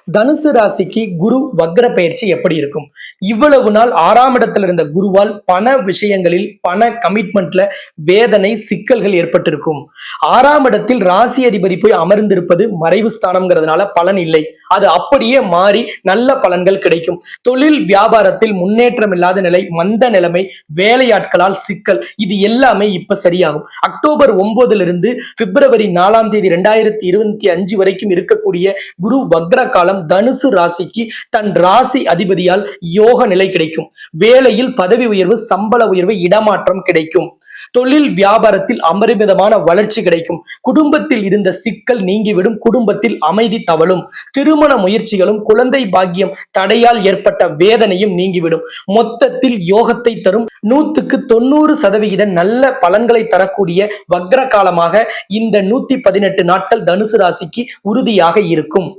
தனுசு ராசிக்கு குரு வக்ர பயிற்சி எப்படி இருக்கும்? இவ்வளவு நாள் 6ஆம் இடத்துல இருந்த குருவால் பண விஷயங்களில் பண கமிட்மெண்ட்ல வேதனை சிக்கல்கள் ஏற்பட்டிருக்கும். 6ஆம் இடத்தில் ராசி அதிபதி போய் அமர்ந்திருப்பது மறைவு ஸ்தானம்ங்கிறதுனால பலன் இல்லை. அது அப்படியே மாறி நல்ல பலன்கள் கிடைக்கும். தொழில் வியாபாரத்தில் முன்னேற்றம் இல்லாத நிலை, மந்த நிலைமை, வேலையாட்களால் சிக்கல், இது எல்லாமே இப்ப சரியாகும். அக்டோபர் 9 இருந்து பிப்ரவரி 4ஆம் தேதி 2025 வரைக்கும் இருக்கக்கூடிய குரு வக்ர காலம் தனுசு ராசிக்கு தன் ராசி அதிபதியால் யோக நிலை கிடைக்கும். வேலையில் பதவி உயர்வு, சம்பள உயர்வு, இடமாற்றம் கிடைக்கும். தொழில் வியாபாரத்தில் அபரிமிதமான வளர்ச்சி கிடைக்கும். குடும்பத்தில் இருந்த சிக்கல் நீங்கிவிடும். குடும்பத்தில் அமைதி தவழும். திருமண முயற்சிகளும் குழந்தை பாக்கியம் தடையால் ஏற்பட்ட வேதனையும் நீங்கிவிடும். மொத்தத்தில் யோகத்தை தரும். 100க்கு 90% நல்ல பலன்களை தரக்கூடிய வக்ர காலமாக இந்த 118 நாட்கள் தனுசு ராசிக்கு உறுதியாக இருக்கும்.